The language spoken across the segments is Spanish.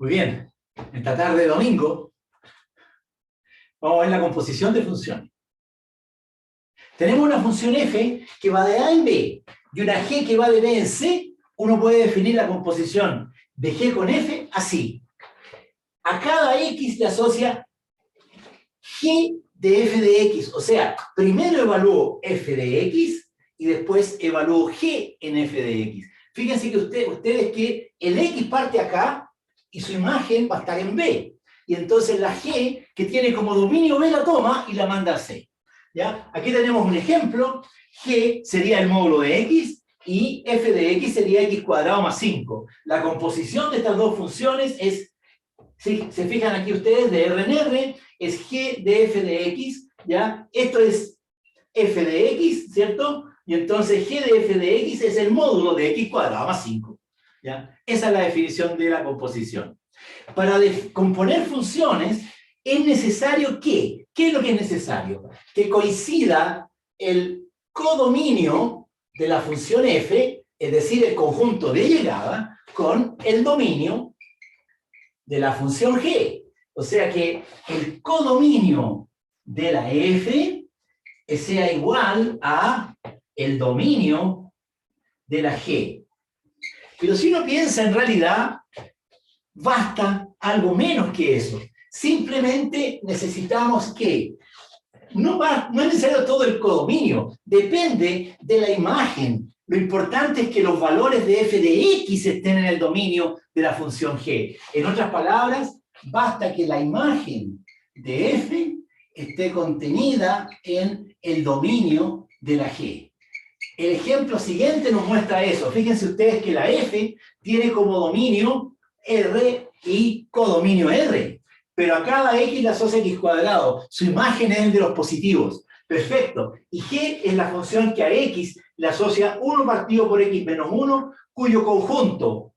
Muy bien, esta tarde de domingo vamos a ver la composición de funciones. Tenemos una función f que va de A en B y una g que va de B en C. Uno puede definir la composición de g con f así. A cada x le asocia g de f de x. O sea, primero evalúo f de x y después evalúo g en f de x. Fíjense que ustedes que el x parte acá y su imagen va a estar en B. Y entonces la g, que tiene como dominio B, la toma y la manda a C. ¿Ya? Aquí tenemos un ejemplo. G sería el módulo de x y f de x sería x cuadrado más 5. La composición de estas dos funciones es, si se fijan aquí ustedes, de R en R, es g de f de x. ¿Ya? Esto es f de x, ¿cierto? Y entonces g de f de x es el módulo de x cuadrado más 5. ¿Ya? Esa es la definición de la composición. Para componer funciones es necesario que, ¿qué es lo que es necesario? Que coincida el codominio de la función f, es decir, el conjunto de llegada, con el dominio de la función g. O sea que el codominio de la f sea igual a el dominio de la g. Pero si uno piensa en realidad, basta algo menos que eso. Simplemente necesitamos que no es necesario todo el codominio, depende de la imagen. Lo importante es que los valores de f de x estén en el dominio de la función g. En otras palabras, basta que la imagen de f esté contenida en el dominio de la g. El ejemplo siguiente nos muestra eso. Fíjense ustedes que la f tiene como dominio R y codominio R. Pero a cada x le asocia x cuadrado. Su imagen es el de los positivos. Perfecto. Y g es la función que a x le asocia 1 partido por x menos 1, cuyo conjunto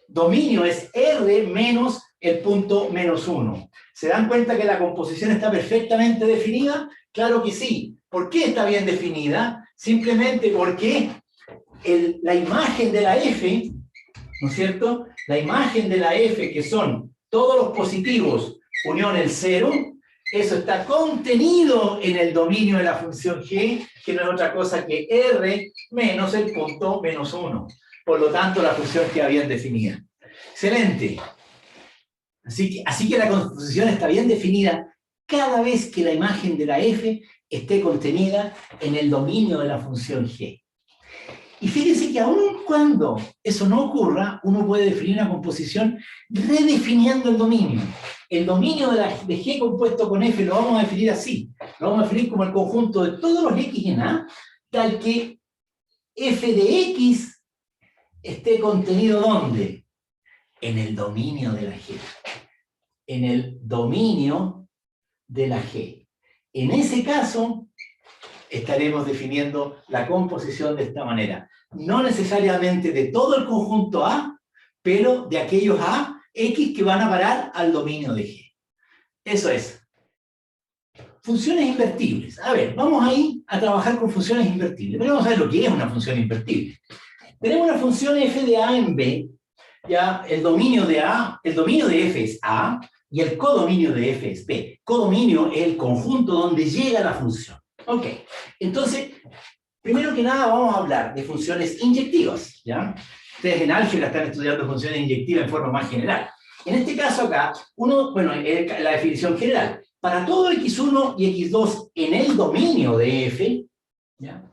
dominio es R menos el punto menos 1. ¿Se dan cuenta que la composición está perfectamente definida? Claro que sí. ¿Por qué está bien definida? Simplemente porque la imagen de la f, ¿no es cierto? La imagen de la f, que son todos los positivos unión el 0, eso está contenido en el dominio de la función g, que no es otra cosa que r menos el punto menos 1. Por lo tanto, la función queda bien definida. Excelente. Así que la composición está bien definida cada vez que la imagen de la f esté contenida en el dominio de la función g. Y fíjense que aun cuando eso no ocurra, uno puede definir una composición redefiniendo el dominio. El dominio de g compuesto con f lo vamos a definir así. Lo vamos a definir como el conjunto de todos los x en A, tal que f de x esté contenido ¿dónde? En el dominio de la g. En el dominio de la g. En ese caso, estaremos definiendo la composición de esta manera. No necesariamente de todo el conjunto A, pero de aquellos A, X que van a parar al dominio de G. Eso es. Funciones invertibles. A ver, vamos ahí a trabajar con funciones invertibles. Pero vamos a ver lo que es una función invertible. Tenemos una función f de A en B. Ya, el dominio de f es A, y el codominio de f es B. Codominio es el conjunto donde llega la función. Ok, entonces, primero que nada vamos a hablar de funciones inyectivas, ¿ya? Ustedes en álgebra están estudiando funciones inyectivas en forma más general. En este caso acá, la definición general, para todo x1 y x2 en el dominio de f, ¿ya?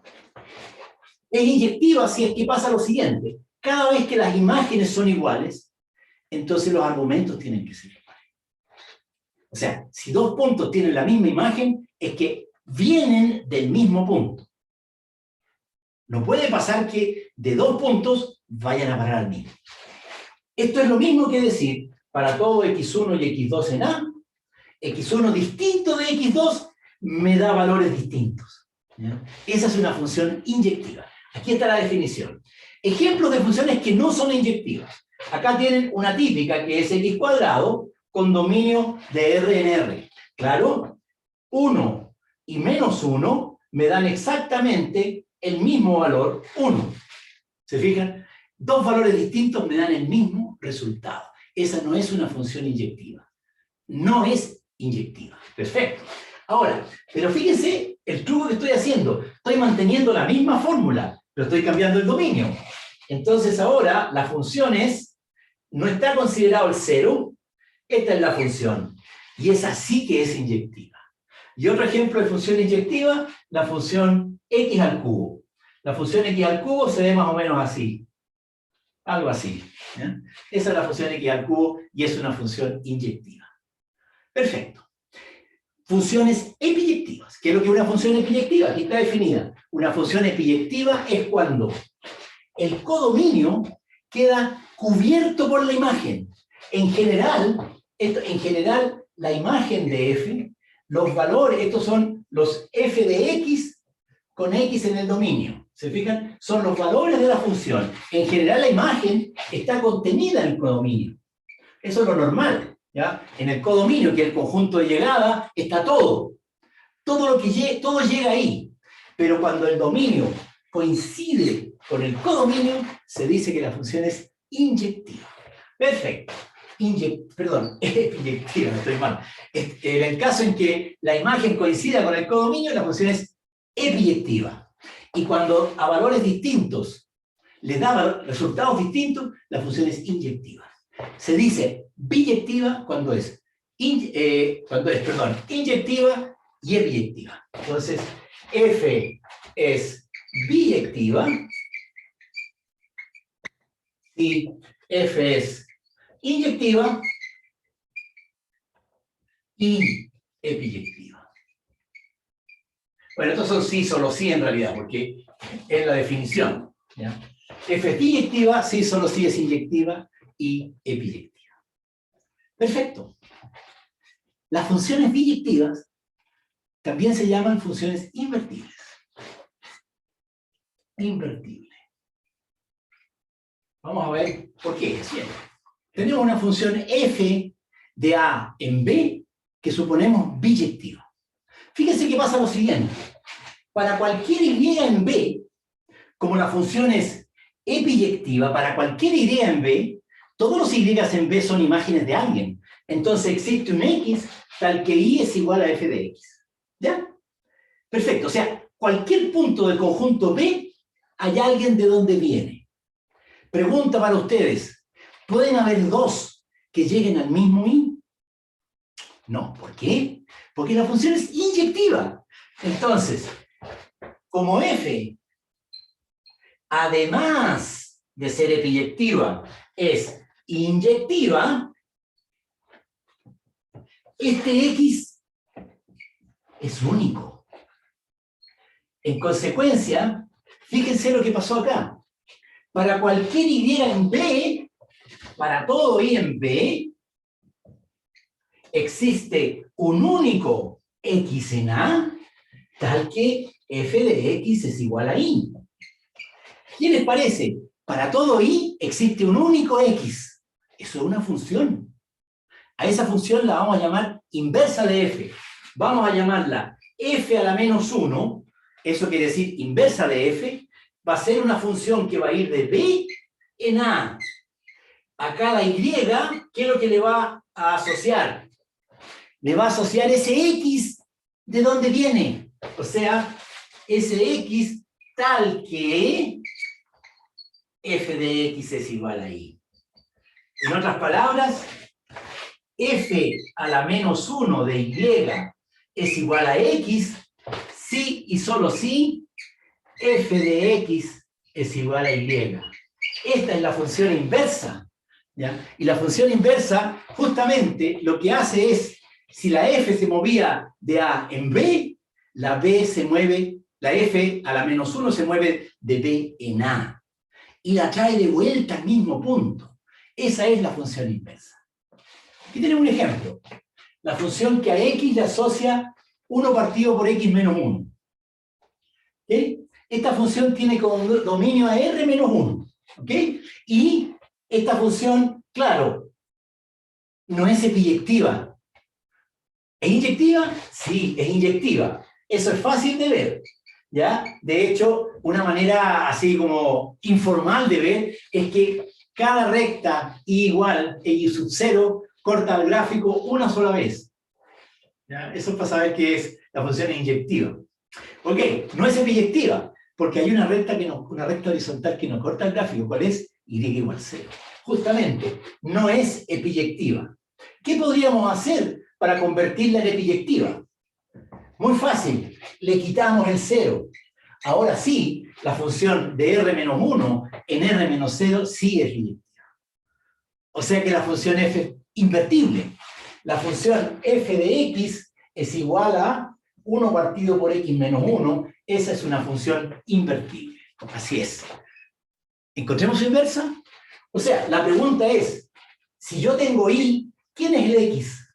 Es inyectiva si es que pasa lo siguiente. Cada vez que las imágenes son iguales, entonces los argumentos tienen que ser iguales. O sea, si dos puntos tienen la misma imagen, es que vienen del mismo punto. No puede pasar que de dos puntos vayan a parar al mismo. Esto es lo mismo que decir, para todo x1 y x2 en A, x1 distinto de x2 me da valores distintos. ¿Ya? Esa es una función inyectiva. Aquí está la definición. Ejemplos de funciones que no son inyectivas. Acá tienen una típica que es x cuadrado con dominio de R en R. Claro, 1 y menos 1 me dan exactamente el mismo valor, 1. ¿Se fijan? Dos valores distintos me dan el mismo resultado. esa no es una función inyectiva. No es inyectiva. Perfecto. Ahora, pero fíjense el truco que estoy haciendo. Estoy manteniendo la misma fórmula, pero estoy cambiando el dominio. Entonces ahora la función no está considerado el cero, esta es la función. Y esa sí que es inyectiva. Y otro ejemplo de función inyectiva, la función x al cubo. La función x al cubo se ve más o menos así. Algo así. ¿Ya? Esa es la función x al cubo y es una función inyectiva. Perfecto. Funciones epiyectivas. ¿Qué es lo que es una función epiyectiva? Aquí está definida. Una función epiyectiva es cuando el codominio queda cubierto por la imagen. En general, la imagen de f, los valores, estos son los f de x con x en el dominio. ¿Se fijan? Son los valores de la función. En general, la imagen está contenida en el codominio. Eso es lo normal. ¿Ya? En el codominio, que es el conjunto de llegada, está todo. Todo llega ahí. Pero cuando el dominio coincide con el codominio, se dice que la función es inyectiva. Perfecto. Inyectiva, estoy mal. En el caso en que la imagen coincida con el codominio, la función es epiyectiva. Y cuando a valores distintos le da resultados distintos, la función es inyectiva. Se dice biyectiva cuando es inyectiva y epiyectiva. Entonces, f es biyectiva y f es inyectiva y epiyectiva. Bueno, estos son sí, solo sí en realidad, porque es la definición. ¿Ya? F es biyectiva, sí, solo sí es inyectiva y epiyectiva. Perfecto. Las funciones biyectivas también se llaman funciones invertibles. Invertible. Vamos a ver por qué. Bien. Tenemos una función f de a en b que suponemos biyectiva. Fíjense que pasa lo siguiente. Para cualquier y en b, como la función es epiyectiva, para cualquier y en b, todos los y en b son imágenes de alguien. Entonces existe un x tal que y es igual a f de x. ¿Ya? Perfecto. O sea, cualquier punto del conjunto B, hay alguien de donde viene. Pregunta para ustedes. ¿Pueden haber dos que lleguen al mismo y? No. ¿Por qué? Porque la función es inyectiva. Entonces, como f, además de ser epiyectiva, es inyectiva, este x es único. En consecuencia, fíjense lo que pasó acá. Para cualquier y en B, para todo y en B, existe un único x en A, tal que f de x es igual a y. ¿Qué les parece? Para todo y existe un único x. Eso es una función. A esa función la vamos a llamar inversa de f. Vamos a llamarla f a la menos 1. Eso quiere decir inversa de f. Va a ser una función que va a ir de b en a. A cada y, ¿qué es lo que le va a asociar? Le va a asociar ese x de dónde viene. O sea, ese x tal que f de x es igual a y. En otras palabras, f a la menos 1 de y es igual a x si y solo si f de x es igual a y. Esta es la función inversa. ¿Ya? Y la función inversa, justamente, lo que hace es, si la f se movía de a en b, la f a la menos 1 se mueve de b en a. Y la trae de vuelta al mismo punto. Esa es la función inversa. Aquí tenemos un ejemplo. La función que a x le asocia 1 partido por x menos 1. ¿Okay? Esta función tiene como dominio a r menos 1. ¿Okay? Y esta función, claro, no es epiyectiva. ¿Es inyectiva? Sí, es inyectiva. Eso es fácil de ver. ¿Ya? De hecho, una manera así como informal de ver es que cada recta y igual, y sub 0, corta el gráfico una sola vez. ¿Ya? Eso es para saber qué es la función inyectiva. Ok, no es epiyectiva, porque hay una recta horizontal que no corta el gráfico. ¿Cuál es? Y igual 0. Justamente, no es epiyectiva. ¿Qué podríamos hacer para convertirla en epiyectiva? Muy fácil, le quitamos el 0. Ahora sí, la función de R-1 en R-0 sí es biyectiva. O sea que la función f es invertible. La función f de x es igual a 1 partido por x menos 1. Esa es una función invertible. Así es. ¿Encontremos su inversa? O sea, la pregunta es, si yo tengo y, ¿quién es el x?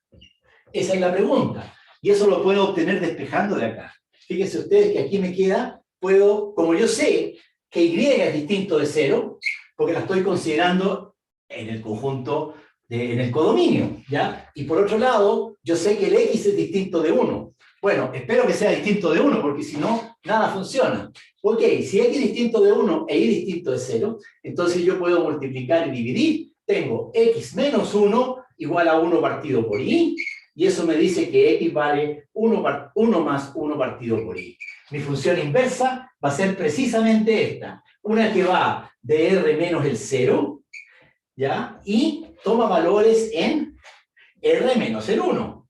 Esa es la pregunta. Y eso lo puedo obtener despejando de acá. Fíjense ustedes que aquí me queda, como yo sé que y es distinto de 0, porque la estoy considerando en el conjunto, en el codominio, ¿ya? Y por otro lado, yo sé que el x es distinto de 1. Bueno, espero que sea distinto de 1, porque si no, nada funciona. Ok, si x es distinto de 1 e y distinto de 0, entonces yo puedo multiplicar y dividir. Tengo x menos 1 igual a 1 partido por y, y eso me dice que x vale 1 más 1 partido por y. Mi función inversa va a ser precisamente esta, una que va de r menos el 0, ¿ya? Y toma valores en r menos el 1.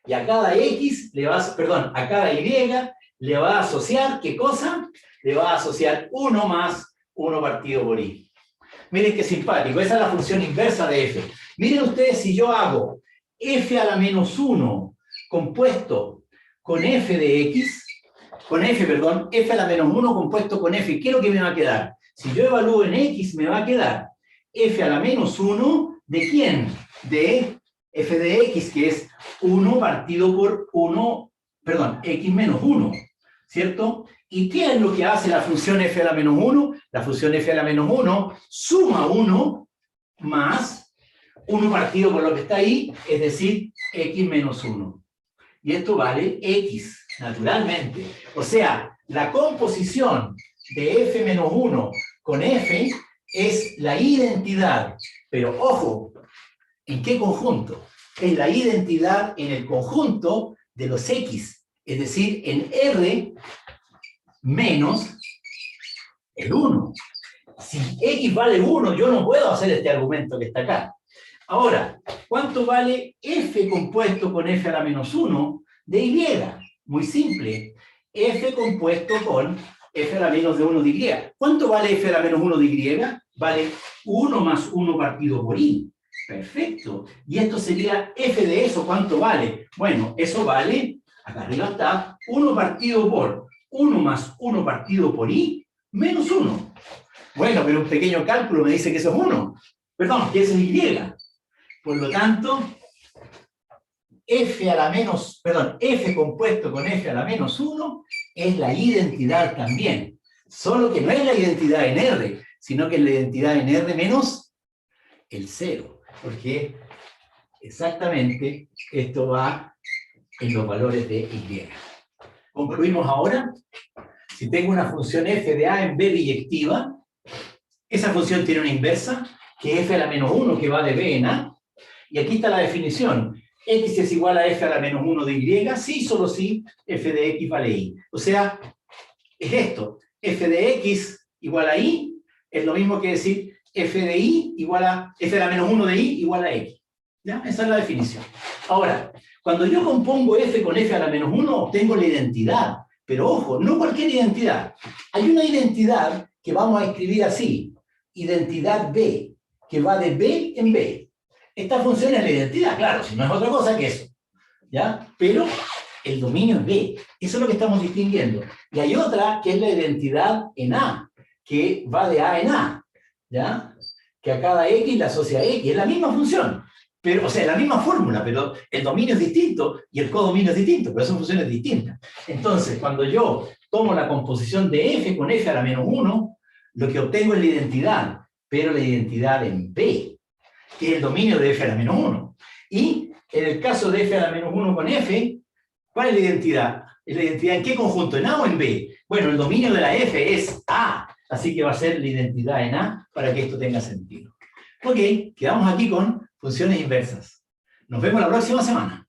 Y a cada x le va a cada y le va a asociar, ¿qué cosa? Le va a asociar 1 más 1 partido por y. Miren qué simpático, esa es la función inversa de f. Miren ustedes si yo hago f a la menos 1 compuesto con f de x, f a la menos 1 compuesto con f, ¿qué es lo que me va a quedar? Si yo evalúo en x, me va a quedar f a la menos 1, ¿de quién? De f de x, que es 1 partido por 1, x menos 1, ¿cierto? ¿Y qué es lo que hace la función f a la menos 1? La función f a la menos 1 suma 1 más 1 partido por lo que está ahí, es decir, x menos 1. Y esto vale x, naturalmente. O sea, la composición de f menos 1 con f es la identidad. Pero ojo, ¿en qué conjunto? Es la identidad en el conjunto de los x, es decir, en r menos el 1. Si x vale 1, yo no puedo hacer este argumento que está acá. Ahora, ¿cuánto vale f compuesto con f a la menos 1 de y? Muy simple. F compuesto con f a la menos de 1 de y. ¿Cuánto vale f a la menos 1 de y? Vale 1 más 1 partido por y. Perfecto. Y esto sería f de eso, ¿cuánto vale? Bueno, eso vale, acá arriba está, 1 partido por 1 más 1 partido por y, menos 1. Bueno, pero un pequeño cálculo me dice que eso es 1. Perdón, que eso es y. Por lo tanto, f compuesto con f a la menos 1 es la identidad también. Solo que no es la identidad en R, sino que es la identidad en R menos el 0. Porque exactamente esto va en los valores de y. Concluimos ahora. Si tengo una función f de a en b biyectiva, esa función tiene una inversa, que es f a la menos 1, que va de b en a. Y aquí está la definición. X es igual a f a la menos 1 de y, sí, solo si f de x vale y. O sea, es esto. F de x igual a y, es lo mismo que decir f de y igual a f a la menos 1 de y igual a x. ¿Ya? Esa es la definición. Ahora, cuando yo compongo f con f a la menos 1, obtengo la identidad. Pero ojo, no cualquier identidad. Hay una identidad que vamos a escribir así. Identidad b, que va de b en b. Esta función es la identidad, claro, si no es otra cosa que eso. ¿Ya? Pero el dominio es b. Eso es lo que estamos distinguiendo. Y hay otra que es la identidad en a, que va de a en a. ¿Ya? Que a cada x le asocia x. Es la misma función. Pero, o sea, la misma fórmula, pero el dominio es distinto y el codominio es distinto, pero son funciones distintas. Entonces, cuando yo tomo la composición de f con f a la menos 1, lo que obtengo es la identidad, pero la identidad en b, que es el dominio de f a la menos 1. Y en el caso de f a la menos 1 con f, ¿cuál es la identidad? ¿Es la identidad en qué conjunto? ¿En a o en b? Bueno, el dominio de la f es a, así que va a ser la identidad en a para que esto tenga sentido. Ok, quedamos aquí con funciones inversas. Nos vemos la próxima semana.